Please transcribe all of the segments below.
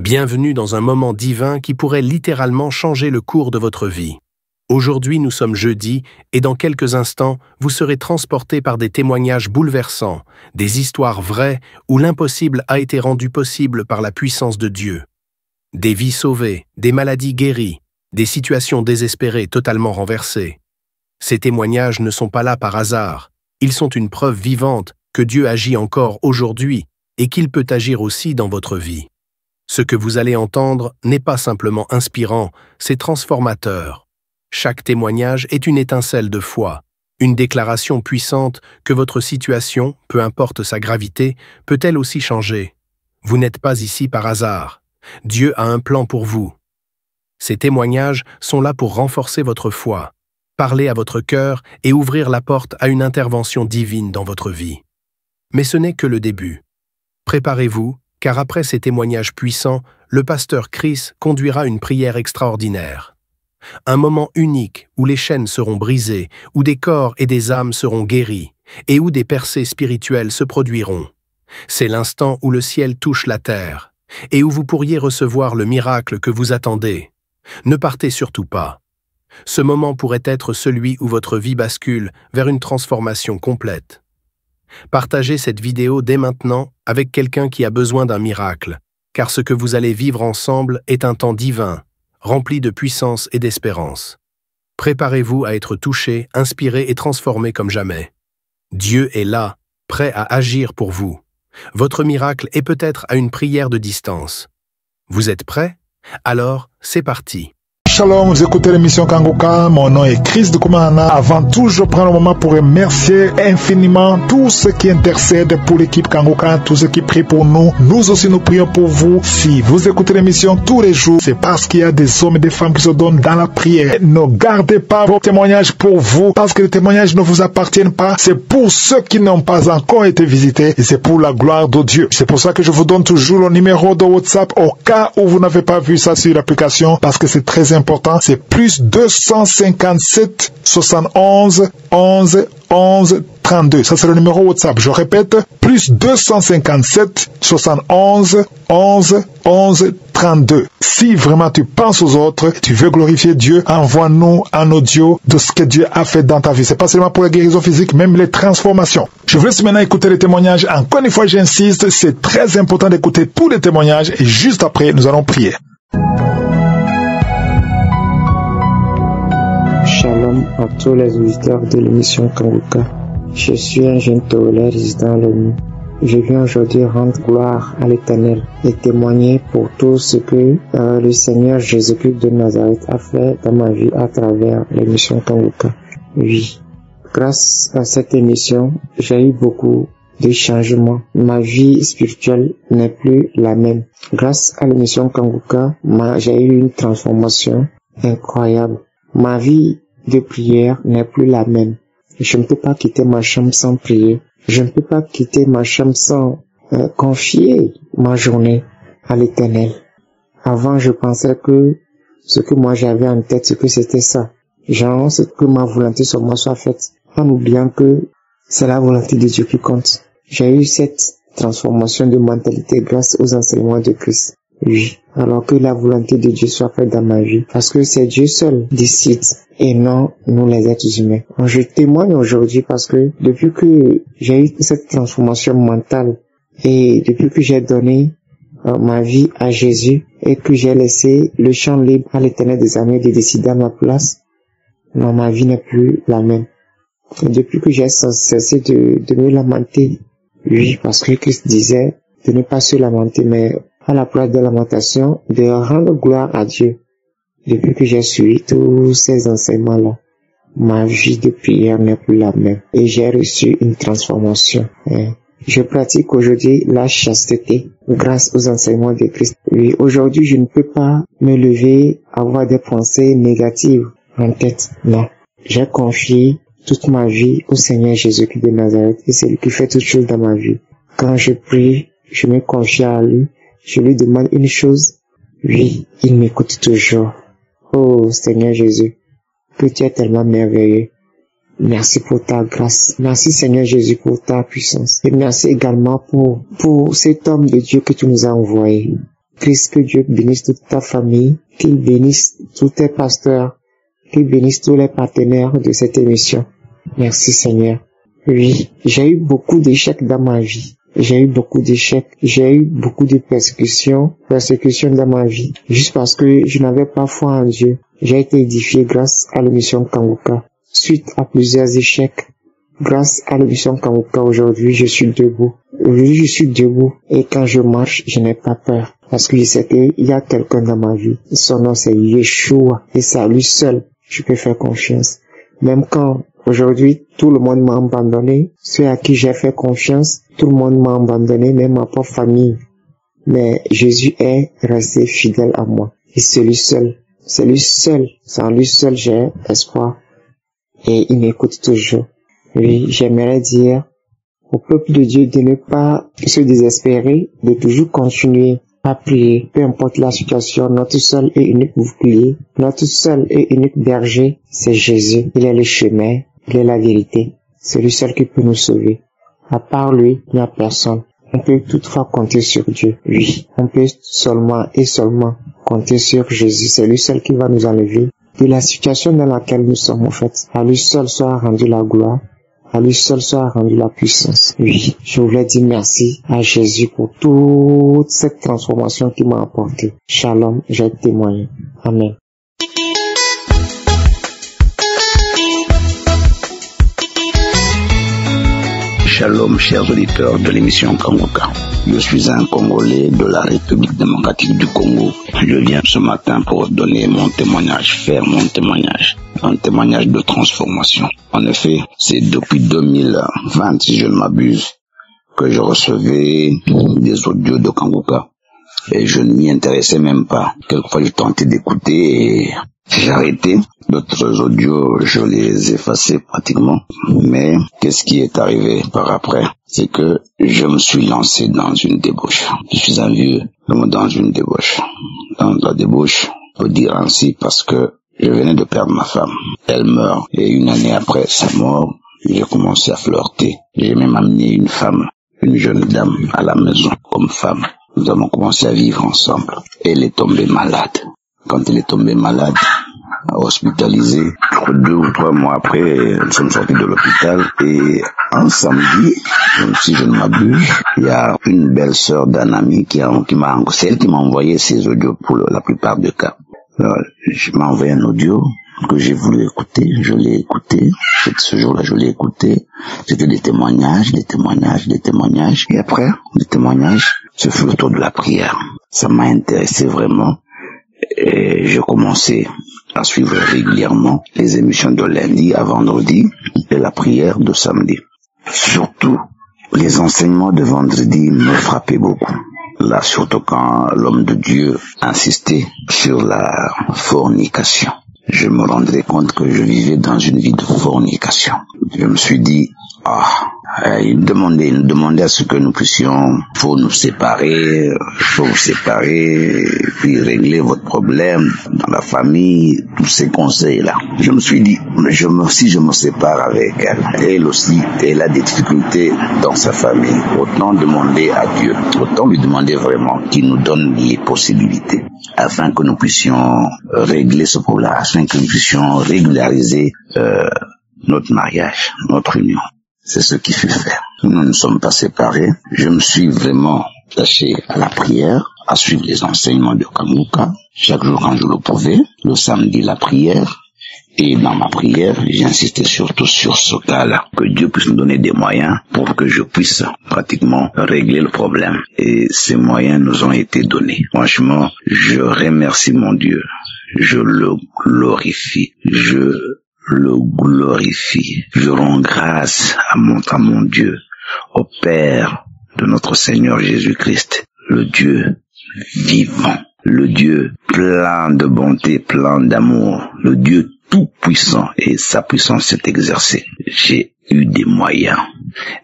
Bienvenue dans un moment divin qui pourrait littéralement changer le cours de votre vie. Aujourd'hui, nous sommes jeudi et dans quelques instants, vous serez transportés par des témoignages bouleversants, des histoires vraies où l'impossible a été rendu possible par la puissance de Dieu. Des vies sauvées, des maladies guéries, des situations désespérées totalement renversées. Ces témoignages ne sont pas là par hasard. Ils sont une preuve vivante que Dieu agit encore aujourd'hui et qu'il peut agir aussi dans votre vie. Ce que vous allez entendre n'est pas simplement inspirant, c'est transformateur. Chaque témoignage est une étincelle de foi, une déclaration puissante que votre situation, peu importe sa gravité, peut elle aussi changer. Vous n'êtes pas ici par hasard. Dieu a un plan pour vous. Ces témoignages sont là pour renforcer votre foi, parler à votre cœur et ouvrir la porte à une intervention divine dans votre vie. Mais ce n'est que le début. Préparez-vous, car après ces témoignages puissants, le pasteur Chris conduira une prière extraordinaire. Un moment unique où les chaînes seront brisées, où des corps et des âmes seront guéris, et où des percées spirituelles se produiront. C'est l'instant où le ciel touche la terre, et où vous pourriez recevoir le miracle que vous attendez. Ne partez surtout pas. Ce moment pourrait être celui où votre vie bascule vers une transformation complète. Partagez cette vidéo dès maintenant avec quelqu'un qui a besoin d'un miracle, car ce que vous allez vivre ensemble est un temps divin, rempli de puissance et d'espérance. Préparez-vous à être touché, inspiré et transformé comme jamais. Dieu est là, prêt à agir pour vous. Votre miracle est peut-être à une prière de distance. Vous êtes prêts? Alors, c'est parti. Shalom, vous écoutez l'émission Kanguka, mon nom est Chris de Koumana. Avant tout, je prends le moment pour remercier infiniment tous ceux qui intercèdent pour l'équipe Kanguka, tous ceux qui prient pour nous. Nous aussi, nous prions pour vous. Si vous écoutez l'émission tous les jours, c'est parce qu'il y a des hommes et des femmes qui se donnent dans la prière. Ne gardez pas vos témoignages pour vous, parce que les témoignages ne vous appartiennent pas. C'est pour ceux qui n'ont pas encore été visités et c'est pour la gloire de Dieu. C'est pour ça que je vous donne toujours le numéro de WhatsApp au cas où vous n'avez pas vu ça sur l'application, parce que c'est très important. C'est plus 257 71 11 11 32. Ça, c'est le numéro WhatsApp. Je répète, plus 257 71 11 11 32. Si vraiment tu penses aux autres, tu veux glorifier Dieu, envoie-nous un audio de ce que Dieu a fait dans ta vie. C'est pas seulement pour la guérison physique, même les transformations. Je vous laisse maintenant écouter les témoignages. Encore une fois, j'insiste, c'est très important d'écouter tous les témoignages et juste après, nous allons prier. Shalom à tous les auditeurs de l'émission Kanguka. Je suis un jeune théologien résident à l'ONU. Je viens aujourd'hui rendre gloire à l'Éternel et témoigner pour tout ce que le Seigneur Jésus-Christ de Nazareth a fait dans ma vie à travers l'émission Kanguka. Oui, grâce à cette émission, j'ai eu beaucoup de changements. Ma vie spirituelle n'est plus la même. Grâce à l'émission Kanguka, j'ai eu une transformation incroyable. Ma vie de prière n'est plus la même. Je ne peux pas quitter ma chambre sans prier. Je ne peux pas quitter ma chambre sans confier ma journée à l'Éternel. Avant, je pensais que ce que moi j'avais en tête, c'est que c'était ça. Genre, c'est que ma volonté sur moi soit faite, en oubliant que c'est la volonté de Dieu qui compte. J'ai eu cette transformation de mentalité grâce aux enseignements de Christ. Oui, alors que la volonté de Dieu soit faite dans ma vie. Parce que c'est Dieu seul qui décide et non nous les êtres humains. Je témoigne aujourd'hui parce que depuis que j'ai eu cette transformation mentale et depuis que j'ai donné ma vie à Jésus et que j'ai laissé le champ libre à l'Éternel des armées de décider à ma place, non, ma vie n'est plus la même. Et depuis que j'ai cessé de me lamenter, oui, parce que Christ disait de ne pas se lamenter, mais à la place de la lamentation, de rendre gloire à Dieu. Depuis que j'ai suivi tous ces enseignements-là, ma vie de prière n'est plus la même. Et j'ai reçu une transformation. Je pratique aujourd'hui la chasteté grâce aux enseignements de Christ. Oui, aujourd'hui, je ne peux pas me lever, avoir des pensées négatives en tête. Non. J'ai confié toute ma vie au Seigneur Jésus-Christ de Nazareth et c'est lui qui fait toutes choses dans ma vie. Quand je prie, je me confie à lui. Je lui demande une chose, oui, il m'écoute toujours. Oh Seigneur Jésus, que tu es tellement merveilleux. Merci pour ta grâce. Merci Seigneur Jésus pour ta puissance. Et merci également pour cet homme de Dieu que tu nous as envoyé. Christ, que Dieu bénisse toute ta famille, qu'il bénisse tous tes pasteurs, qu'il bénisse tous les partenaires de cette émission. Merci Seigneur. Oui, j'ai eu beaucoup d'échecs dans ma vie. J'ai eu beaucoup d'échecs. J'ai eu beaucoup de persécutions dans ma vie. Juste parce que je n'avais pas foi en Dieu. J'ai été édifié grâce à l'émission Kanguka. Suite à plusieurs échecs, grâce à l'émission Kanguka, aujourd'hui, je suis debout. Aujourd'hui, je suis debout. Et quand je marche, je n'ai pas peur. Parce que je sais qu'il y a quelqu'un dans ma vie. Son nom, c'est Yeshua. Et c'est à lui seul, je peux faire confiance. Même quand aujourd'hui, tout le monde m'a abandonné, ceux à qui j'ai fait confiance, tout le monde m'a abandonné, même ma propre famille. Mais Jésus est resté fidèle à moi. Et c'est lui seul, c'est en lui seul j'ai espoir. Et il m'écoute toujours. Oui, j'aimerais dire au peuple de Dieu de ne pas se désespérer, de toujours continuer à prier, peu importe la situation. Notre seul et unique bouclier, notre seul et unique berger, c'est Jésus. Il est le chemin, il est la vérité. C'est lui seul qui peut nous sauver. À part lui, il n'y a personne. On peut toutefois compter sur Dieu. Oui, on peut seulement compter sur Jésus. C'est lui seul qui va nous enlever de la situation dans laquelle nous sommes en fait. À lui seul soit rendu la gloire. À lui seul soit rendu la puissance. Oui, je voulais dire merci à Jésus pour toute cette transformation qu'il m'a apportée. Shalom, j'ai témoigné. Amen. Shalom, chers auditeurs de l'émission Kanguka. Je suis un Congolais de la République démocratique du Congo. Je viens ce matin pour donner mon témoignage, faire mon témoignage. Un témoignage de transformation. En effet, c'est depuis 2020, si je ne m'abuse, que je recevais des audios de Kanguka. Et je ne m'y intéressais même pas. Quelquefois, je tentais d'écouter et j'ai arrêté. D'autres audios, je les effaçais pratiquement. Mais qu'est-ce qui est arrivé par après? C'est que je me suis lancé dans une débauche. Je suis un vieux dans une débauche. Dans la débauche, on peut dire ainsi, parce que je venais de perdre ma femme. Elle meurt. Et une année après sa mort, j'ai commencé à flirter. J'ai même amené une femme, une jeune dame, à la maison comme femme. Nous avons commencé à vivre ensemble. Elle est tombée malade. Quand elle est tombée malade, hospitalisée, 2 ou 3 mois après, nous sommes sortis de l'hôpital. Et un samedi, si je ne m'abuse, il y a une belle sœur d'un ami c'est elle qui m'a envoyé ces audios pour la plupart des cas. Alors, je m'ai envoyé un audio que j'ai voulu écouter, je l'ai écouté, ce jour-là je l'ai écouté, c'était des témoignages, et après, des témoignages, ce fut le tour de la prière. Ça m'a intéressé vraiment, et j'ai commencé à suivre régulièrement les émissions de lundi à vendredi, et la prière de samedi. Surtout, les enseignements de vendredi me frappaient beaucoup. Là, surtout quand l'homme de Dieu insistait sur la fornication. Je me rendais compte que je vivais dans une vie de fornication. Je me suis dit, il demandait à ce que nous puissions, faut nous séparer, puis régler votre problème dans la famille, tous ces conseils-là. Je me suis dit, si je me sépare avec elle aussi, elle a des difficultés dans sa famille. Autant demander à Dieu, autant lui demander vraiment qu'il nous donne les possibilités afin que nous puissions régler ce problème, afin que nous puissions régulariser notre mariage, notre union. C'est ce qui fut fait. Nous ne sommes pas séparés. Je me suis vraiment attaché à la prière, à suivre les enseignements de Kanguka. Chaque jour quand je le pouvais, le samedi la prière. Et dans ma prière, j'insistais surtout sur ce cas-là, que Dieu puisse nous donner des moyens pour que je puisse pratiquement régler le problème. Et ces moyens nous ont été donnés. Franchement, je remercie mon Dieu. Je le glorifie. Je rends grâce à mon Dieu, au Père de notre Seigneur Jésus-Christ, le Dieu vivant, le Dieu plein de bonté, plein d'amour, le Dieu tout-puissant, et sa puissance s'est exercée. J'ai eu des moyens,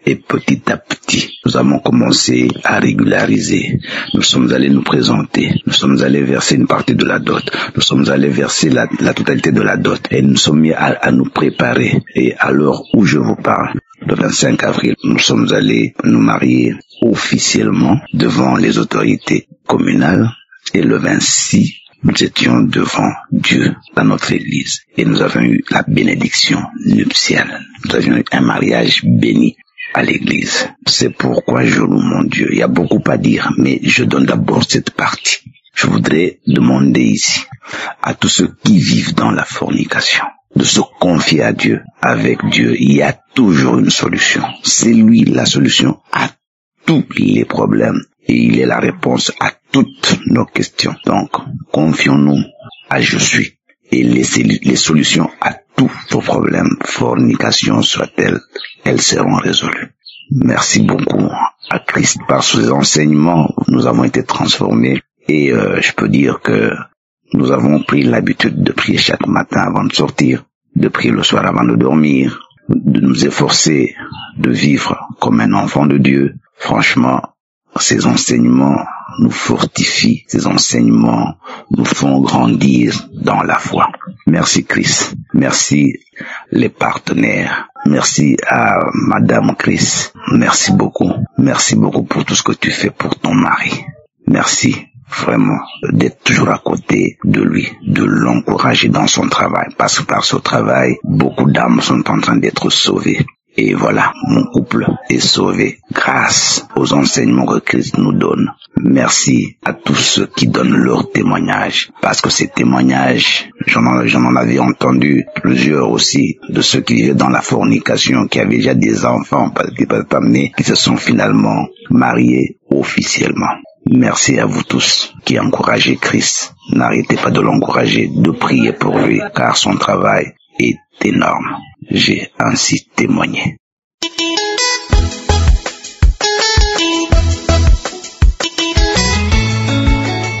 et petit à petit, nous avons commencé à régulariser. Nous sommes allés nous présenter, nous sommes allés verser une partie de la dot, nous sommes allés verser la totalité de la dot, et nous sommes mis à nous préparer. Et à l'heure où je vous parle, le 25 avril, nous sommes allés nous marier officiellement devant les autorités communales, Et le 26, nous étions devant Dieu dans notre église et nous avons eu la bénédiction nuptiale. Nous avions eu un mariage béni à l'église. C'est pourquoi je loue mon Dieu. Il y a beaucoup à dire, mais je donne d'abord cette partie. Je voudrais demander ici à tous ceux qui vivent dans la fornication de se confier à Dieu. Avec Dieu, il y a toujours une solution. C'est lui la solution à tous les problèmes et il est la réponse à toutes nos questions. Donc, confions-nous à Je suis et laissez les solutions à tous vos problèmes, fornication soit-elle, elles seront résolues. Merci beaucoup à Christ. Par ses enseignements, nous avons été transformés et je peux dire que nous avons pris l'habitude de prier chaque matin avant de sortir, de prier le soir avant de dormir, de nous efforcer de vivre comme un enfant de Dieu. Franchement, ces enseignements nous fortifient, ces enseignements nous font grandir dans la foi. Merci Chris, merci les partenaires, merci à Madame Chris, merci beaucoup pour tout ce que tu fais pour ton mari. Merci vraiment d'être toujours à côté de lui, de l'encourager dans son travail, parce que par ce travail, beaucoup d'âmes sont en train d'être sauvées. Et voilà, mon couple est sauvé grâce aux enseignements que Christ nous donne. Merci à tous ceux qui donnent leur témoignage, parce que ces témoignages, j'en en avais entendu plusieurs aussi, de ceux qui vivaient dans la fornication, qui avaient déjà des enfants, mais qui se sont finalement mariés officiellement. Merci à vous tous qui encouragez Christ. N'arrêtez pas de l'encourager, de prier pour lui, car son travail est énorme. J'ai ainsi témoigné.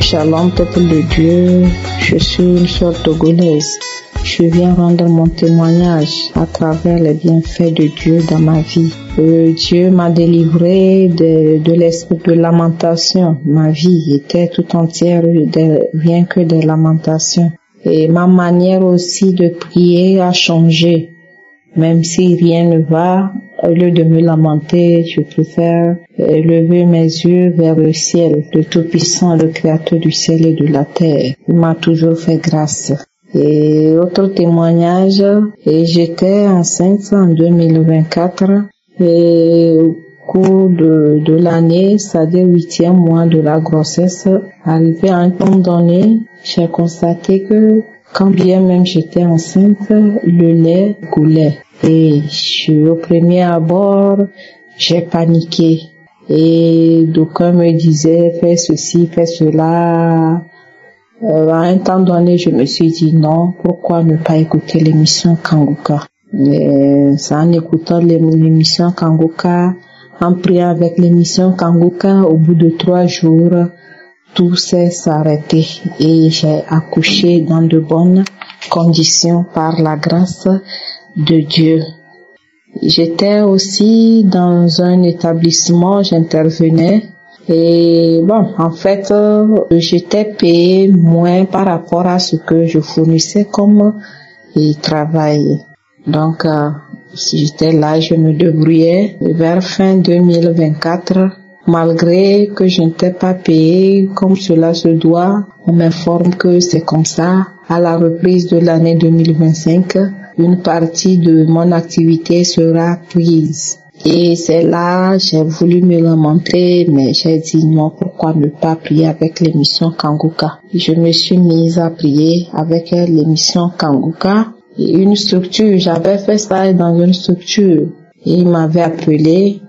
Shalom, peuple de Dieu, je suis une sœur togolaise. Je viens rendre mon témoignage à travers les bienfaits de Dieu dans ma vie. Dieu m'a délivré de l'esprit de lamentation. Ma vie était tout entière rien que des lamentations. Et ma manière aussi de prier a changé. Même si rien ne va, au lieu de me lamenter, je préfère lever mes yeux vers le ciel, le Tout-Puissant, le Créateur du ciel et de la terre. Il m'a toujours fait grâce. Et autre témoignage, j'étais enceinte en 2024 et au cours de l'année, c'est-à-dire 8e mois de la grossesse, arrivé à un temps donné, j'ai constaté que quand bien même j'étais enceinte, le lait coulait. Et au premier abord, j'ai paniqué. Et d'aucuns me disaient, fais ceci, fais cela. À un temps donné, je me suis dit non, pourquoi ne pas écouter l'émission Kanguka? C'est en écoutant l'émission Kanguka, en priant avec l'émission Kanguka, au bout de 3 jours, tout s'est arrêté et j'ai accouché dans de bonnes conditions par la grâce de Dieu. J'étais aussi dans un établissement, j'intervenais et en fait, j'étais payée moins par rapport à ce que je fournissais comme travail. Donc, j'étais là, je me débrouillais. Vers fin 2024, malgré que je n'étais pas payée comme cela se doit, on m'informe que c'est comme ça. À la reprise de l'année 2025, une partie de mon activité sera prise. Et c'est là, j'ai voulu me lamenter, mais j'ai dit non, pourquoi ne pas prier avec l'émission Kanguka? Je me suis mise à prier avec l'émission Kanguka. Et une structure, j'avais fait ça dans une structure. Et il m'avait appelé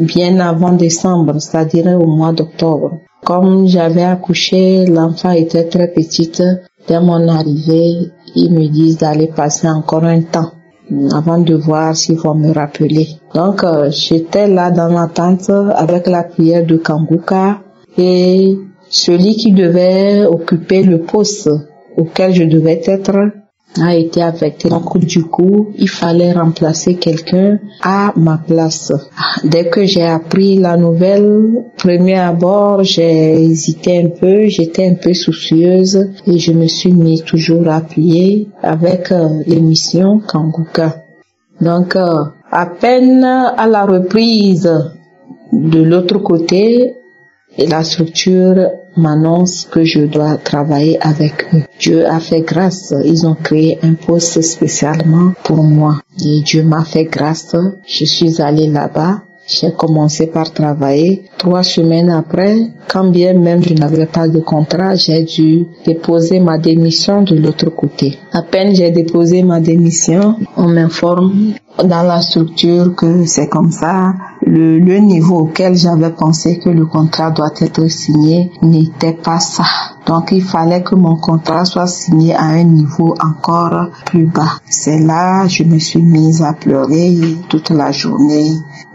bien avant décembre, c'est-à-dire au mois d'octobre. Comme j'avais accouché, l'enfant était très petite. Dès mon arrivée, ils me disent d'aller passer encore un temps avant de voir s'ils vont me rappeler. Donc, j'étais là dans l'attente avec la prière de Kanguka et celui qui devait occuper le poste auquel je devais être a été affecté. Donc, du coup, il fallait remplacer quelqu'un à ma place. Dès que j'ai appris la nouvelle, premier abord, j'ai hésité un peu, j'étais un peu soucieuse et je me suis mis toujours à prier avec l'émission Kanguka. Donc, à peine à la reprise de l'autre côté, et la structure m'annonce que je dois travailler avec eux. Dieu a fait grâce, ils ont créé un poste spécialement pour moi. Et Dieu m'a fait grâce, je suis allée là-bas. J'ai commencé par travailler. 3 semaines après, quand bien même je n'avais pas de contrat, j'ai dû déposer ma démission de l'autre côté. À peine j'ai déposé ma démission, on m'informe dans la structure que c'est comme ça. Le niveau auquel j'avais pensé que le contrat doit être signé n'était pas ça. Donc il fallait que mon contrat soit signé à un niveau encore plus bas. C'est là je me suis mise à pleurer toute la journée.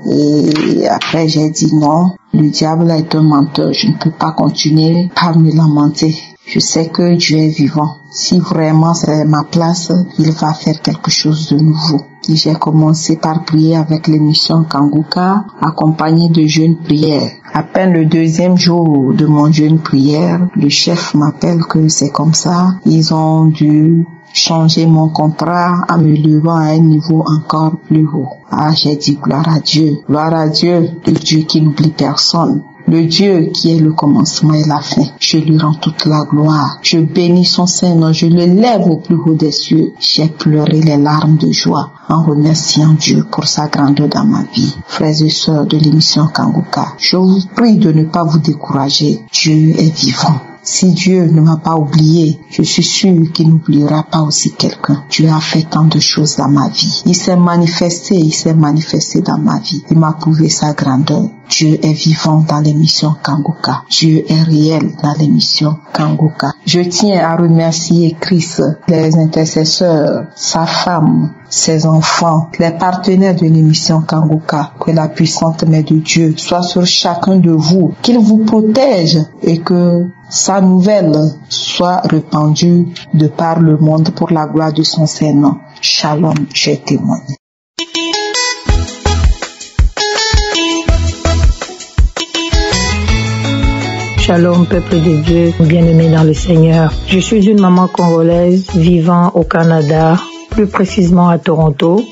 Et après j'ai dit non, le diable est un menteur, je ne peux pas continuer à me lamenter. Je sais que Dieu est vivant. Si vraiment c'est ma place, il va faire quelque chose de nouveau. Et j'ai commencé par prier avec l'émission Kanguka, accompagnée de jeûnes prières. À peine le 2e jour de mon jeûne prière, le chef m'appelle que c'est comme ça. Ils ont dû changer mon contrat en me levant à un niveau encore plus haut. Ah, j'ai dit gloire à Dieu, le Dieu qui n'oublie personne. Le Dieu qui est le commencement et la fin. Je lui rends toute la gloire. Je bénis son Saint-Nom. Je le lève au plus haut des cieux. J'ai pleuré les larmes de joie en remerciant Dieu pour sa grandeur dans ma vie. Frères et sœurs de l'émission Kanguka, je vous prie de ne pas vous décourager. Dieu est vivant. Si Dieu ne m'a pas oublié, je suis sûr qu'il n'oubliera pas aussi quelqu'un. Dieu a fait tant de choses dans ma vie. Il s'est manifesté dans ma vie. Il m'a prouvé sa grandeur. Dieu est vivant dans l'émission Kanguka. Dieu est réel dans l'émission Kanguka. Je tiens à remercier Christ, les intercesseurs, sa femme, ses enfants, les partenaires de l'émission Kanguka. Que la puissante main de Dieu soit sur chacun de vous, qu'il vous protège et que sa nouvelle soit répandue de par le monde pour la gloire de son Saint-Nom. Shalom, j'ai témoigné. Shalom, peuple de Dieu, bien-aimé dans le Seigneur. Je suis une maman congolaise vivant au Canada, plus précisément à Toronto.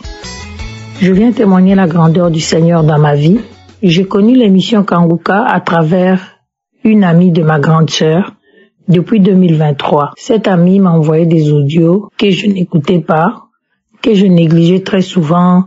Je viens témoigner la grandeur du Seigneur dans ma vie. J'ai connu l'émission Kanguka à travers une amie de ma grande sœur depuis 2023. Cette amie m'a envoyé des audios que je n'écoutais pas, que je négligeais très souvent.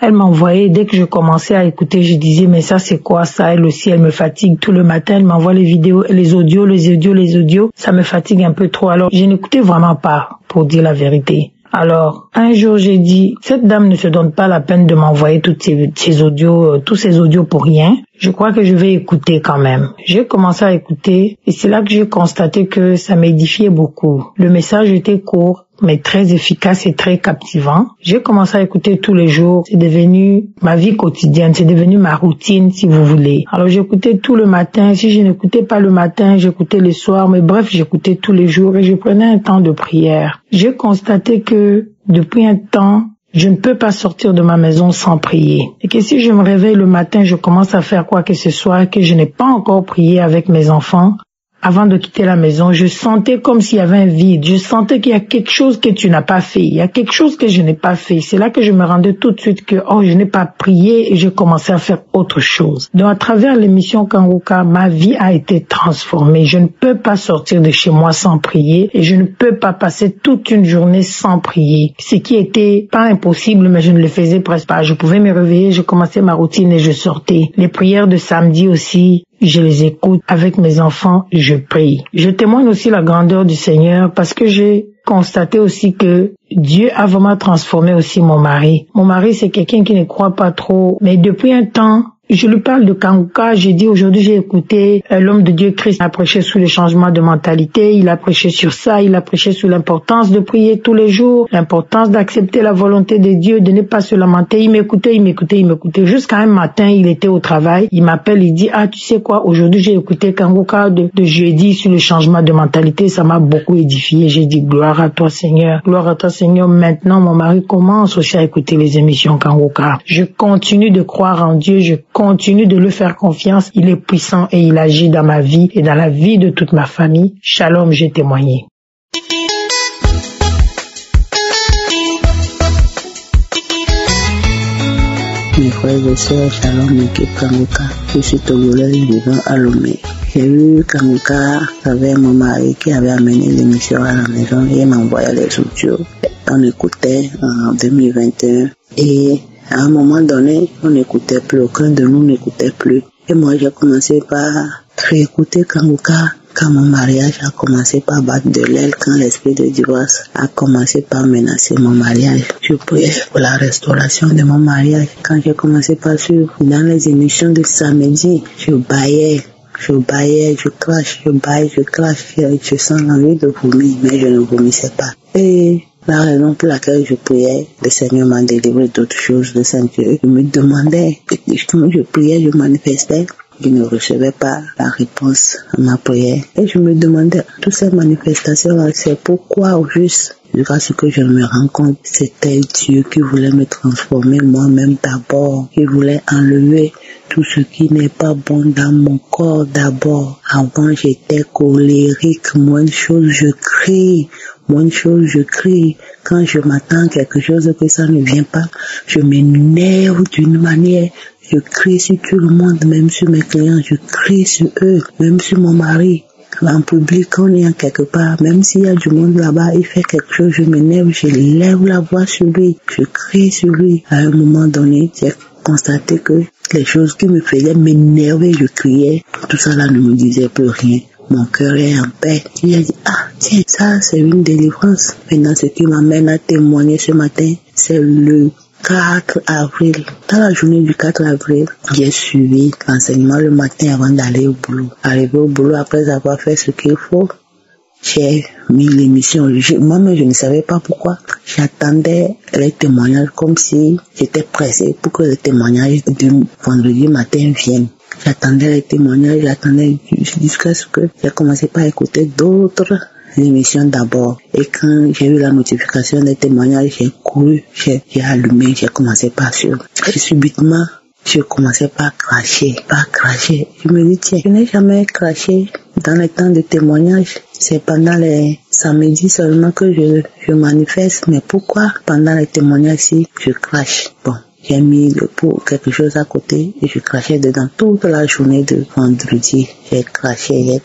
Elle m'envoyait, dès que je commençais à écouter, je disais, mais ça c'est quoi ça? Elle aussi, elle me fatigue tout le matin, elle m'envoie les vidéos, les audios, ça me fatigue un peu trop. Alors, je n'écoutais vraiment pas, pour dire la vérité. Alors, un jour, j'ai dit, cette dame ne se donne pas la peine de m'envoyer tous ces audios pour rien. Je crois que je vais écouter quand même. J'ai commencé à écouter et c'est là que j'ai constaté que ça m'édifiait beaucoup. Le message était court, mais très efficace et très captivant. J'ai commencé à écouter tous les jours. C'est devenu ma vie quotidienne, c'est devenu ma routine, si vous voulez. Alors j'écoutais tout le matin. Si je n'écoutais pas le matin, j'écoutais le soir. Mais bref, j'écoutais tous les jours et je prenais un temps de prière. J'ai constaté que depuis un temps, je ne peux pas sortir de ma maison sans prier. Et que si je me réveille le matin, je commence à faire quoi que ce soit, que je n'ai pas encore prié avec mes enfants, avant de quitter la maison, je sentais comme s'il y avait un vide. Je sentais qu'il y a quelque chose que tu n'as pas fait. Il y a quelque chose que je n'ai pas fait. C'est là que je me rendais tout de suite que, je n'ai pas prié et je commençais à faire autre chose. Donc, à travers l'émission Kanguka, ma vie a été transformée. Je ne peux pas sortir de chez moi sans prier et je ne peux pas passer toute une journée sans prier. Ce qui était pas impossible, mais je ne le faisais presque pas. Je pouvais me réveiller, je commençais ma routine et je sortais. Les prières de samedi aussi, je les écoute avec mes enfants, je prie. Je témoigne aussi la grandeur du Seigneur parce que j'ai constaté aussi que Dieu a vraiment transformé aussi mon mari. Mon mari, c'est quelqu'un qui ne croit pas trop, mais depuis un temps, je lui parle de Kanguka, j'ai dit aujourd'hui j'ai écouté l'homme de Dieu Christ a prêché sur le changement de mentalité, il a prêché sur ça, il a prêché sur l'importance de prier tous les jours, l'importance d'accepter la volonté de Dieu, de ne pas se lamenter. Il m'écoutait. Jusqu'à un matin, il était au travail, il m'appelle, il dit tu sais quoi, aujourd'hui j'ai écouté Kanguka de jeudi sur le changement de mentalité, ça m'a beaucoup édifié. J'ai dit gloire à toi Seigneur, maintenant mon mari commence aussi à écouter les émissions Kanguka. Je continue de croire en Dieu, je continue de lui faire confiance, il est puissant et il agit dans ma vie et dans la vie de toute ma famille. Shalom, j'ai témoigné. Mes frères et sœurs, shalom, équipe Kanguka. Je suis togolaise vivant à Lomé. J'ai eu Kanguka avec mon mari qui avait amené l'émission à la maison et il m'envoyait les audios. On écoutait en 2021 et à un moment donné, on n'écoutait plus, aucun de nous n'écoutait plus. Et moi, j'ai commencé par réécouter Kanguka quand mon mariage a commencé par battre de l'aile, quand l'esprit de divorce a commencé par menacer mon mariage. Je priais pour la restauration de mon mariage. Quand j'ai commencé par suivre dans les émissions de samedi, je baillais, je crache, je baille, je crache, je sens l'envie de vomir, mais je ne vomissais pas. Et la raison pour laquelle je priais, le Seigneur m'a délivré d'autres choses, le Seigneur. Je me demandais, je priais, je manifestais. Je ne recevais pas la réponse à ma prière. Et je me demandais, toutes ces manifestations-là, c'est pourquoi au juste, jusqu'à ce que je me rends compte, c'était Dieu qui voulait me transformer moi-même d'abord. Il voulait enlever tout ce qui n'est pas bon dans mon corps d'abord. Avant, j'étais colérique. Moins de choses, je crie. Quand je m'attends à quelque chose que ça ne vient pas, je m'énerve d'une manière. Je crie sur tout le monde, même sur mes clients, je crie sur eux, même sur mon mari. En public, quand on est quelque part, même s'il y a du monde là-bas, il fait quelque chose, je m'énerve, je lève la voix sur lui, je crie sur lui. À un moment donné, j'ai constaté que les choses qui me faisaient m'énerver, je criais, tout ça là ne me disait plus rien. Mon cœur est en paix. Il a dit, tiens, ça c'est une délivrance. Maintenant, ce qui m'amène à témoigner ce matin, c'est le 4 avril. Dans la journée du 4 avril, j'ai suivi l'enseignement le matin avant d'aller au boulot. Arrivé au boulot, après avoir fait ce qu'il faut, j'ai mis l'émission. Moi-même, je ne savais pas pourquoi. J'attendais les témoignages comme si j'étais pressée pour que les témoignages du vendredi matin viennent. J'attendais les témoignages, jusqu'à ce que j'ai commencé par écouter d'autres l'émission d'abord. Et quand j'ai eu la notification des témoignages, j'ai couru, j'ai allumé, j'ai commencé par suivre. Et subitement, je commençais par cracher. Je me dis, tiens, je n'ai jamais craché dans les temps de témoignage. C'est pendant les samedis seulement que je manifeste. Mais pourquoi pendant les témoignages, je crache? Bon. J'ai mis pour quelque chose à côté et je crachais dedans toute la journée de vendredi. J'ai craché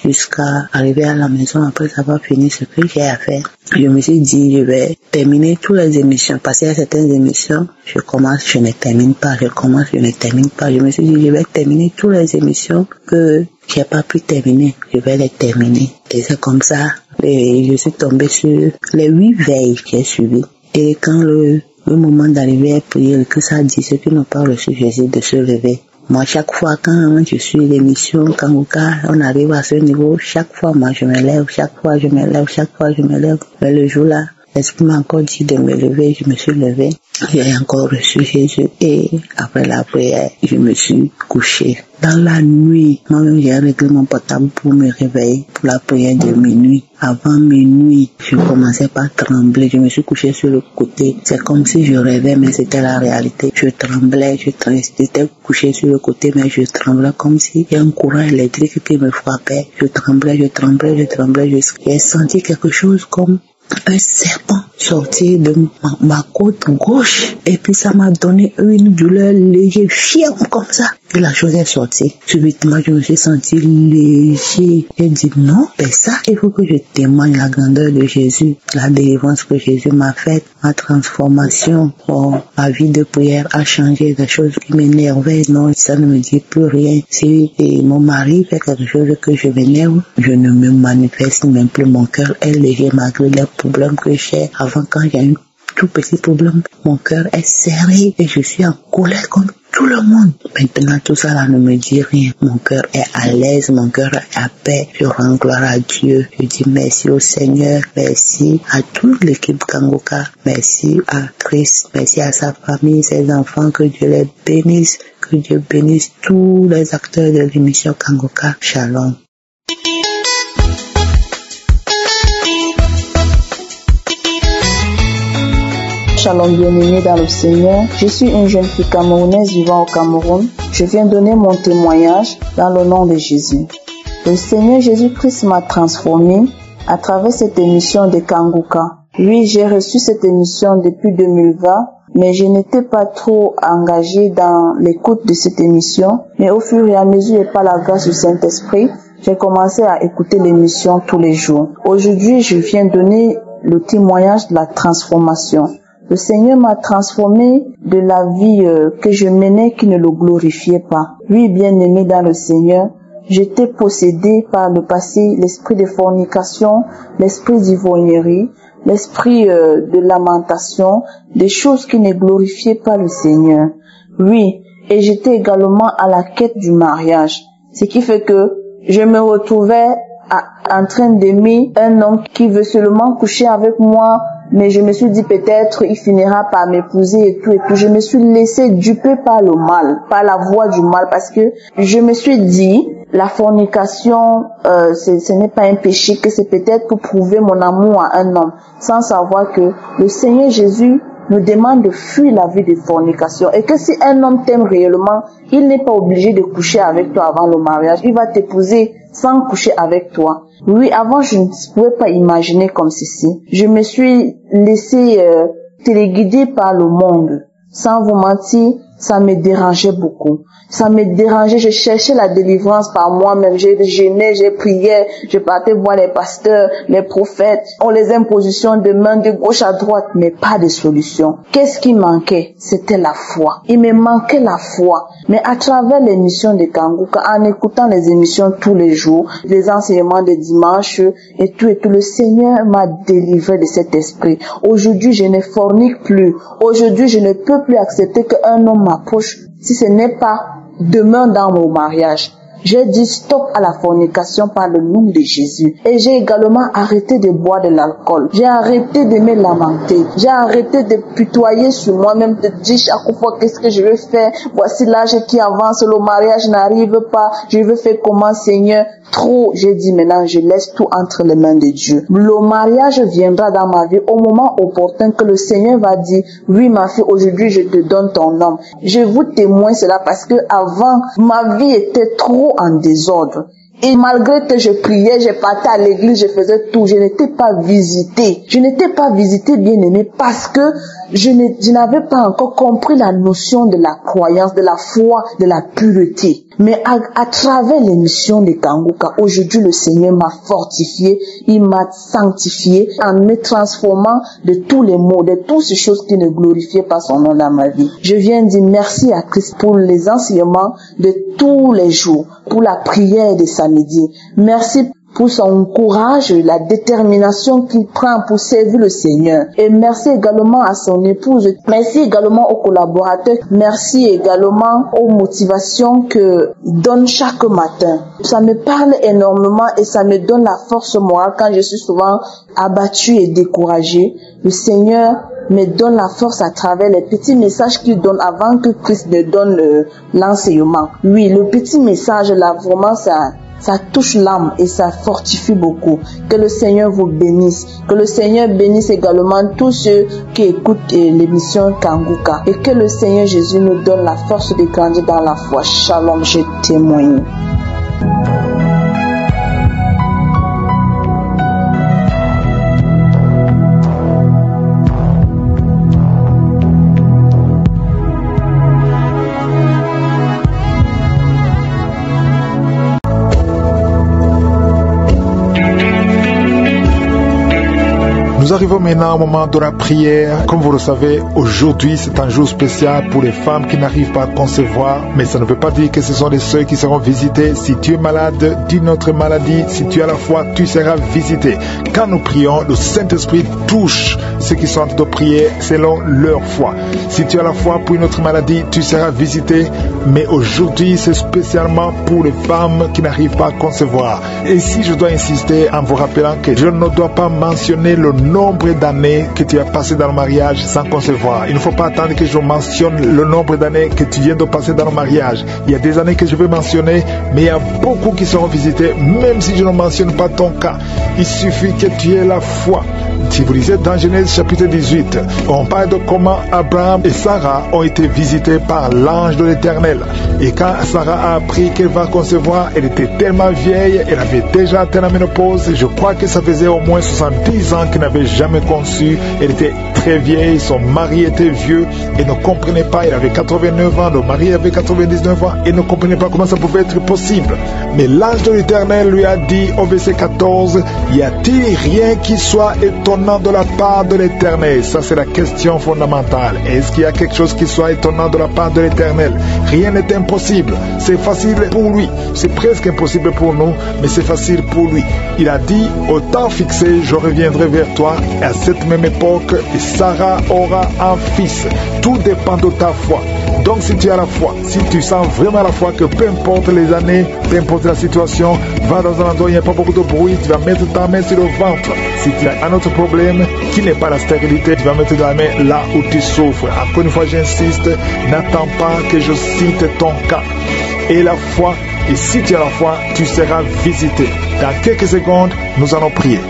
jusqu'à arriver à la maison après avoir fini ce que j'ai à faire. Je me suis dit, je vais terminer toutes les émissions. Parce qu'il y a certaines émissions, je commence, je ne termine pas. Je me suis dit, je vais terminer toutes les émissions que j'ai pas pu terminer. Je vais les terminer. Et c'est comme ça. Et je suis tombée sur les 8 veilles que j'ai suivies. Et quand le moment d'arriver à prier, que ça dit ceux qui n'ont pas reçu Jésus de se lever. Moi, chaque fois quand je suis l'émission Kanguka, on arrive à ce niveau, chaque fois moi je me lève. Mais le jour-là, l'Esprit m'a encore dit de me lever, je me suis levé. J'ai encore reçu Jésus et après la prière, je me suis couché. Dans la nuit, moi-même j'ai réglé mon portable pour me réveiller pour la prière de minuit. Avant minuit, je commençais par trembler. Je me suis couché sur le côté. C'est comme si je rêvais, mais c'était la réalité. Je tremblais, j'étais couché sur le côté, mais je tremblais comme s'il y a un courant électrique qui me frappait. Je tremblais. J'ai senti quelque chose comme un serpent sortir de ma côte gauche et puis ça m'a donné une douleur légère, ferme comme ça. Et la chose est sortie. Subitement, je me suis senti léger. J'ai dit non, c'est ça. Il faut que je témoigne la grandeur de Jésus, la délivrance que Jésus m'a faite, ma transformation. Ma vie de prière a changé. Des choses qui m'énervaient, non, ça ne me dit plus rien. Si mon mari fait quelque chose que je m'énerve, je ne me manifeste même plus. Mon cœur est léger malgré les problèmes que j'ai. Avant, quand j'ai un tout petit problème, mon cœur est serré et je suis en colère contre tout le monde. Maintenant, tout ça là ne me dit rien. Mon cœur est à l'aise, mon cœur est à paix. Je rends gloire à Dieu. Je dis merci au Seigneur, merci à toute l'équipe Kanguka, merci à Christ, merci à sa famille, ses enfants, que Dieu les bénisse, que Dieu bénisse tous les acteurs de l'émission Kanguka. Shalom. Shalom, bien-aimé dans le Seigneur. Je suis une jeune fille camerounaise vivant au Cameroun. Je viens donner mon témoignage dans le nom de Jésus. Le Seigneur Jésus-Christ m'a transformé à travers cette émission de Kanguka. Oui, j'ai reçu cette émission depuis 2020 mais je n'étais pas trop engagée dans l'écoute de cette émission. Mais au fur et à mesure, et par la grâce du Saint-Esprit, j'ai commencé à écouter l'émission tous les jours. Aujourd'hui, je viens donner le témoignage de la transformation. Le Seigneur m'a transformé de la vie que je menais qui ne le glorifiait pas. Oui, bien-aimé dans le Seigneur, j'étais possédée par le passé, l'esprit de fornication, l'esprit d'ivrognerie, l'esprit de lamentation, des choses qui ne glorifiaient pas le Seigneur. Oui, et j'étais également à la quête du mariage. Ce qui fait que je me retrouvais en train d'aimer un homme qui veut seulement coucher avec moi, mais je me suis dit peut-être il finira par m'épouser et tout. Je me suis laissé duper par le mal, par la voie du mal, parce que je me suis dit la fornication, ce n'est pas un péché, que c'est peut-être pour prouver mon amour à un homme, sans savoir que le Seigneur Jésus nous demande de fuir la vie de fornication, et que si un homme t'aime réellement, il n'est pas obligé de coucher avec toi avant le mariage. Il va t'épouser sans coucher avec toi. Oui, avant je ne pouvais pas imaginer comme ceci. Je me suis laissé téléguider par le monde. Sans vous mentir, ça me dérangeait beaucoup. Ça me dérangeait, je cherchais la délivrance par moi-même. J'ai jeûné, j'ai prié, je partais voir les pasteurs, les prophètes. On les impositions de main de gauche à droite, mais pas de solution. Qu'est-ce qui manquait? C'était la foi. Il me manquait la foi. Mais à travers l'émission de Kanguka, en écoutant les émissions tous les jours, les enseignements de dimanche et tout, le Seigneur m'a délivré de cet esprit. Aujourd'hui, je ne fornique plus. Aujourd'hui, je ne peux plus accepter qu'un homme m'approche si ce n'est pas demeure dans mon mariage. J'ai dit stop à la fornication par le nom de Jésus. Et j'ai également arrêté de boire de l'alcool. J'ai arrêté de me lamenter. J'ai arrêté de pitoyer sur moi-même, de dire chaque fois qu'est-ce que je veux faire. Voici l'âge qui avance, le mariage n'arrive pas. Je veux faire comment, Seigneur? Trop, j'ai dit maintenant, je laisse tout entre les mains de Dieu. Le mariage viendra dans ma vie au moment opportun que le Seigneur va dire, oui ma fille, aujourd'hui je te donne ton homme. Je vous témoigne cela parce que avant, ma vie était trop en désordre. Et malgré que je priais, je partais à l'église, je faisais tout, je n'étais pas visitée. Je n'étais pas visitée, bien-aimée, parce que je n'avais pas encore compris la notion de la croyance, de la foi, de la pureté. Mais à travers l'émission de Kanguka, aujourd'hui le Seigneur m'a fortifié, il m'a sanctifié en me transformant de tous les maux, de toutes ces choses qui ne glorifiaient pas son nom dans ma vie. Je viens dire merci à Christ pour les enseignements de tous les jours, pour la prière de samedi. Merci pour son courage, la détermination qu'il prend pour servir le Seigneur. Et merci également à son épouse. Merci également aux collaborateurs. Merci également aux motivations que donne chaque matin. Ça me parle énormément et ça me donne la force morale quand je suis souvent abattue et découragée. Le Seigneur me donne la force à travers les petits messages qu'il donne avant que Christ ne donne l'enseignement. Oui, le petit message là, vraiment ça touche l'âme et ça fortifie beaucoup. Que le Seigneur vous bénisse. Que le Seigneur bénisse également tous ceux qui écoutent l'émission Kanguka. Et que le Seigneur Jésus nous donne la force de grandir dans la foi. Shalom, je témoigne. Nous arrivons maintenant au moment de la prière. Comme vous le savez, aujourd'hui c'est un jour spécial pour les femmes qui n'arrivent pas à concevoir. Mais ça ne veut pas dire que ce sont les seuils qui seront visités. Si tu es malade d'une autre maladie, si tu as la foi, tu seras visité. Quand nous prions, le Saint-Esprit touche ceux qui sont en train de prier selon leur foi. Si tu as la foi pour une autre maladie, tu seras visité. Mais aujourd'hui, c'est spécialement pour les femmes qui n'arrivent pas à concevoir. Et si je dois insister en vous rappelant que je ne dois pas mentionner le nombre d'années que tu as passé dans le mariage sans concevoir. Il ne faut pas attendre que je mentionne le nombre d'années que tu viens de passer dans le mariage. Il y a des années que je vais mentionner, mais il y a beaucoup qui seront visités, même si je ne mentionne pas ton cas. Il suffit que tu aies la foi. Si vous lisez dans Genèse chapitre 18, on parle de comment Abraham et Sarah ont été visités par l'ange de l'Éternel. Et quand Sarah a appris qu'elle va concevoir, elle était tellement vieille, elle avait déjà atteint la ménopause. Je crois que ça faisait au moins 70 ans qu'elle n'avait jamais conçu. Elle était très vieille, son mari était vieux et ne comprenait pas. Il avait 89 ans, le mari avait 99 ans et ne comprenait pas comment ça pouvait être possible. Mais l'ange de l'Éternel lui a dit au verset 14, y a-t-il rien qui soit étonnant de la part de l'Éternel? Ça, c'est la question fondamentale. Est-ce qu'il y a quelque chose qui soit étonnant de la part de l'Éternel? Rien n'est impossible. C'est facile pour lui. C'est presque impossible pour nous, mais c'est facile pour lui. Il a dit, au temps fixé, je reviendrai vers toi. Et à cette même époque, Sarah aura un fils. Tout dépend de ta foi. Donc si tu as la foi, si tu sens vraiment la foi que peu importe les années, peu importe la situation, va dans un endroit où il n'y a pas beaucoup de bruit, tu vas mettre ta main sur le ventre. Si tu as un autre problème qui n'est pas la stérilité, tu vas mettre ta main là où tu souffres. Encore une fois, j'insiste, n'attends pas que je cite ton cas. Et la foi, et si tu as la foi, tu seras visité. Dans quelques secondes, nous allons prier.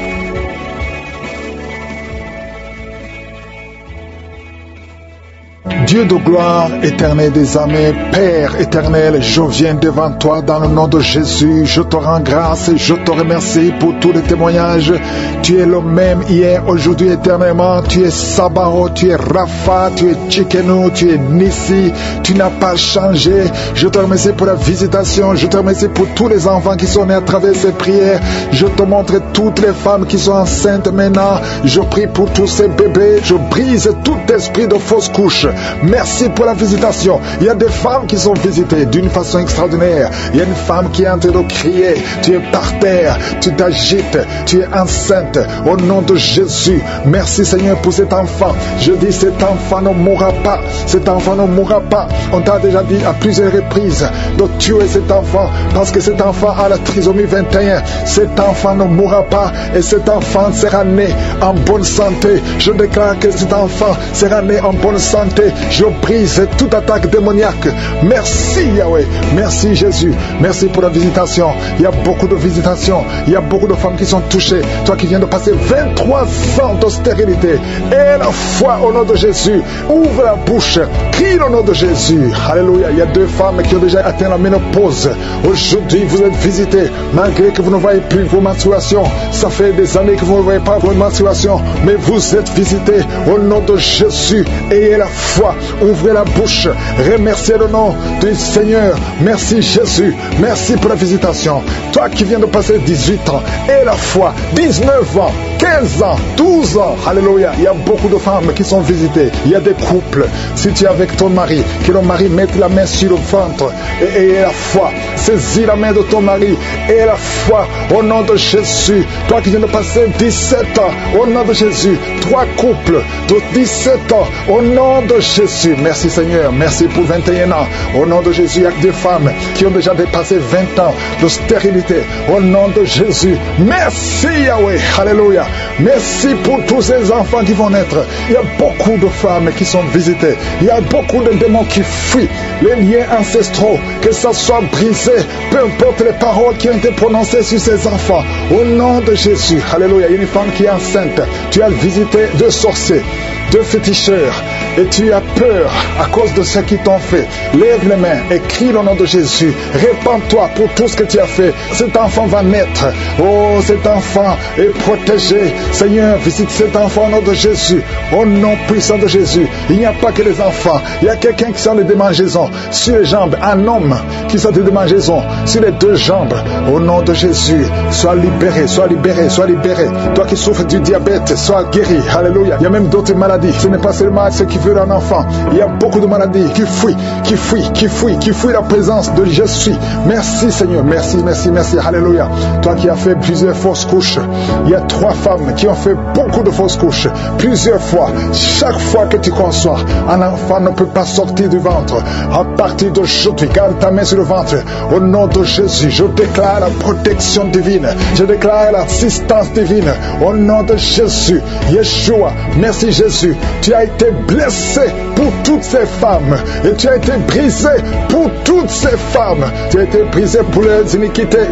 Dieu de gloire, éternel des armées, Père éternel, je viens devant toi dans le nom de Jésus. Je te rends grâce et je te remercie pour tous les témoignages. Tu es le même hier, aujourd'hui, éternellement. Tu es Sabaoth, tu es Rapha, tu es Tsidkenu, tu es Nissi. Tu n'as pas changé. Je te remercie pour la visitation. Je te remercie pour tous les enfants qui sont nés à travers ces prières. Je te montre toutes les femmes qui sont enceintes maintenant. Je prie pour tous ces bébés. Je brise tout esprit de fausse couche. Merci pour la visitation. Il y a des femmes qui sont visitées d'une façon extraordinaire. Il y a une femme qui est en train de crier. Tu es par terre, tu t'agites, tu es enceinte. Au nom de Jésus, merci Seigneur pour cet enfant. Je dis cet enfant ne mourra pas. Cet enfant ne mourra pas. On t'a déjà dit à plusieurs reprises de tuer cet enfant parce que cet enfant a la trisomie 21. Cet enfant ne mourra pas et cet enfant sera né en bonne santé. Je déclare que cet enfant sera né en bonne santé. Je brise toute attaque démoniaque. Merci Yahweh. Merci Jésus. Merci pour la visitation. Il y a beaucoup de visitations. Il y a beaucoup de femmes qui sont touchées. Toi qui viens de passer 23 ans de stérilité. Et la foi au nom de Jésus. Ouvre la bouche. Crie au nom de Jésus. Alléluia. Il y a 2 femmes qui ont déjà atteint la ménopause. Aujourd'hui, vous êtes visités. Malgré que vous ne voyez plus vos menstruations. Ça fait des années que vous ne voyez pas vos menstruations. Mais vous êtes visités au nom de Jésus. Ayez la foi. Ouvrez la bouche. Remerciez le nom du Seigneur. Merci Jésus. Merci pour la visitation. Toi qui viens de passer 18 ans. Et la foi. 19 ans. 15 ans. 12 ans. Alléluia. Il y a beaucoup de femmes qui sont visitées. Il y a des couples. Si tu es avec ton mari, que le mari mette la main sur le ventre. Et ayez la foi. Saisis la main de ton mari. Et la foi. Au nom de Jésus. Toi qui viens de passer 17 ans. Au nom de Jésus. 3 couples de 17 ans. Au nom de Jésus. Merci Seigneur. Merci pour 21 ans. Au nom de Jésus, il y a des femmes qui ont déjà dépassé 20 ans de stérilité. Au nom de Jésus. Merci Yahweh. Alléluia. Merci pour tous ces enfants qui vont naître. Il y a beaucoup de femmes qui sont visitées. Il y a beaucoup de démons qui fuient. Les liens ancestraux, que ça soit brisé, peu importe les paroles qui ont été prononcées sur ces enfants. Au nom de Jésus. Alléluia. Il y a une femme qui est enceinte. Tu as visité 2 sorciers, 2 féticheurs. Et tu as peur à cause de ce qu'ils t'ont fait. Lève les mains et crie le nom de Jésus. Répands-toi pour tout ce que tu as fait. Cet enfant va naître. Oh, cet enfant est protégé. Seigneur, visite cet enfant au nom de Jésus. Au nom puissant de Jésus. Il n'y a pas que les enfants. Il y a quelqu'un qui sent les démangeaisons sur les jambes. Un homme qui sent des démangeaisons sur les 2 jambes. Au nom de Jésus, sois libéré, sois libéré, sois libéré. Toi qui souffres du diabète, sois guéri. Alléluia. Il y a même d'autres maladies. Ce n'est pas seulement ce qui veut un enfant. Il y a beaucoup de maladies qui fuient la présence de je suis. Merci Seigneur. Merci, merci, merci. Alléluia. Toi qui as fait plusieurs fausses couches. Il y a 3 femmes qui ont fait beaucoup de fausses couches. Plusieurs fois. Chaque fois que tu conçois, un enfant ne peut pas sortir du ventre. À partir d'aujourd'hui, garde ta main sur le ventre. Au nom de Jésus, je déclare la protection divine. Je déclare l'assistance divine. Au nom de Jésus. Yeshua. Merci Jésus. Tu as été blessé pour toutes ces femmes. Et tu as été brisé pour toutes ces femmes. Tu as été brisé pour leurs iniquités.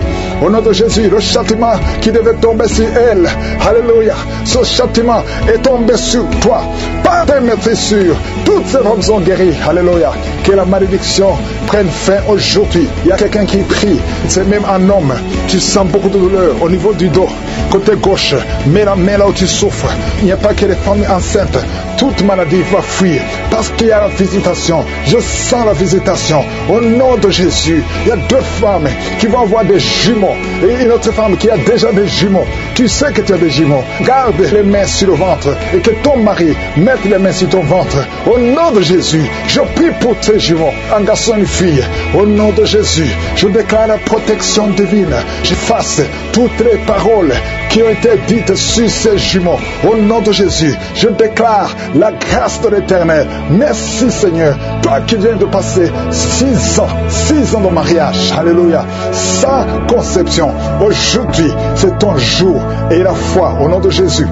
Au nom de Jésus, le châtiment qui devait tomber sur elles. Alléluia. Ce châtiment est tombé sur toi. Par tes maîtrissures, toutes ces femmes sont guéries. Alléluia. Que la malédiction prenne fin aujourd'hui. Il y a quelqu'un qui prie. C'est même un homme. Tu sens beaucoup de douleur au niveau du dos. côté gauche, mets la main là où tu souffres. Il n'y a pas que les femmes enceintes. Toute maladie va fuir parce qu'il y a la visitation. Je sens la visitation. Au nom de Jésus, il y a 2 femmes qui vont avoir des jumeaux et une autre femme qui a déjà des jumeaux. Tu sais que tu as des jumeaux. Garde les mains sur le ventre et que ton mari mette les mains sur ton ventre. Au nom de Jésus, je prie pour tes jumeaux, un garçon et une fille. Au nom de Jésus, je déclare la protection divine. J'efface toutes les paroles qui ont été dites sur ces jumeaux. Au nom de Jésus, je déclare la grâce de l'Éternel. Merci Seigneur, toi qui viens de passer 6 ans de mariage, alléluia, sans conception. Aujourd'hui, c'est ton jour et la foi au nom de Jésus.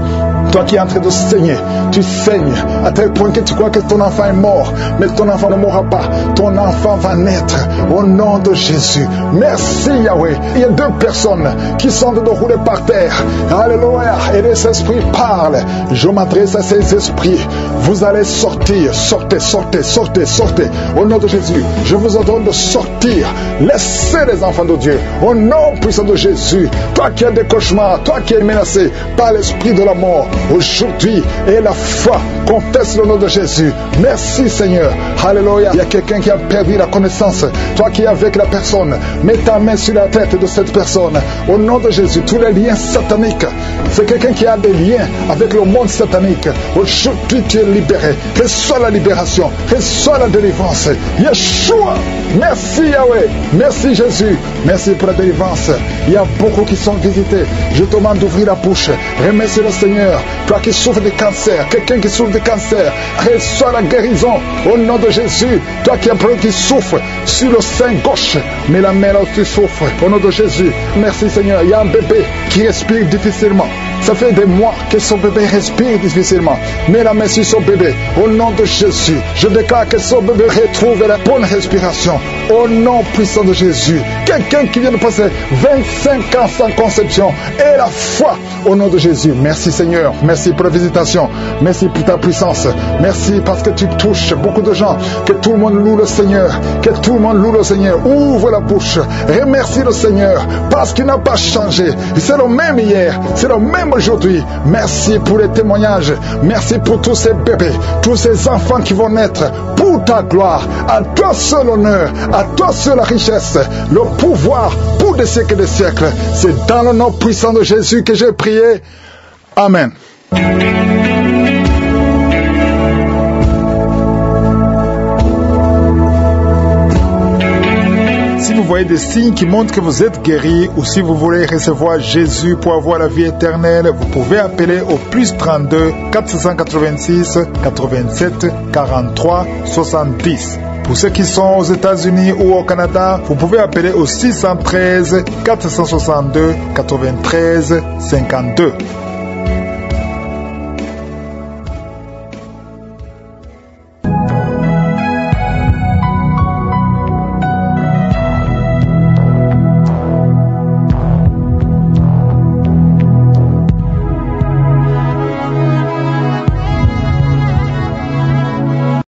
Toi qui es en train de saigner, tu saignes à tel point que tu crois que ton enfant est mort, mais ton enfant ne mourra pas. Ton enfant va naître au nom de Jésus. Merci Yahweh. Il y a 2 personnes qui sont de rouler par terre. Alléluia. Et les esprits parlent. Je m'adresse à ces esprits. Vous allez sortir. Sortez, sortez, sortez, sortez. Au nom de Jésus, je vous ordonne de sortir. Laissez les enfants de Dieu. Au nom puissant de Jésus. Toi qui as des cauchemars, toi qui es menacé par l'esprit de la mort, aujourd'hui, et la foi, confesse le nom de Jésus. Merci Seigneur. Alléluia. Il y a quelqu'un qui a perdu la connaissance. Toi qui es avec la personne, mets ta main sur la tête de cette personne. Au nom de Jésus, tous les liens sataniques. C'est quelqu'un qui a des liens avec le monde satanique. Aujourd'hui, tu es libéré. Reçois la libération. Reçois la délivrance. Yeshua. Merci Yahweh. Merci Jésus. Merci pour la délivrance. Il y a beaucoup qui sont visités. Je te demande d'ouvrir la bouche. Remercie le Seigneur. Toi qui souffres de cancer, quelqu'un qui souffre de cancer, reçois la guérison au nom de Jésus. Toi qui souffre sur le sein gauche, mets la main là où tu souffres au nom de Jésus. Merci Seigneur. Il y a un bébé qui respire difficilement. Ça fait des mois que son bébé respire difficilement. Mets la main sur son bébé au nom de Jésus. Je déclare que son bébé retrouve la bonne respiration au nom puissant de Jésus. Quelqu'un qui vient de passer 25 ans sans conception et la foi au nom de Jésus. Merci Seigneur. Merci pour la visitation. Merci pour ta puissance. Merci parce que tu touches beaucoup de gens. Que tout le monde loue le Seigneur. Que tout le monde loue le Seigneur. Ouvre la bouche. Remercie le Seigneur parce qu'il n'a pas changé. C'est le même hier. C'est le même aujourd'hui. Merci pour les témoignages. Merci pour tous ces bébés, tous ces enfants qui vont naître pour ta gloire. À toi seul l'honneur, à toi seul la richesse, le pouvoir pour des siècles et des siècles. C'est dans le nom puissant de Jésus que j'ai prié. Amen. Si vous voyez des signes qui montrent que vous êtes guéri ou si vous voulez recevoir Jésus pour avoir la vie éternelle, vous pouvez appeler au plus 32 486 87 43 70. Pour ceux qui sont aux États-Unis ou au Canada, vous pouvez appeler au 613 462 93 52.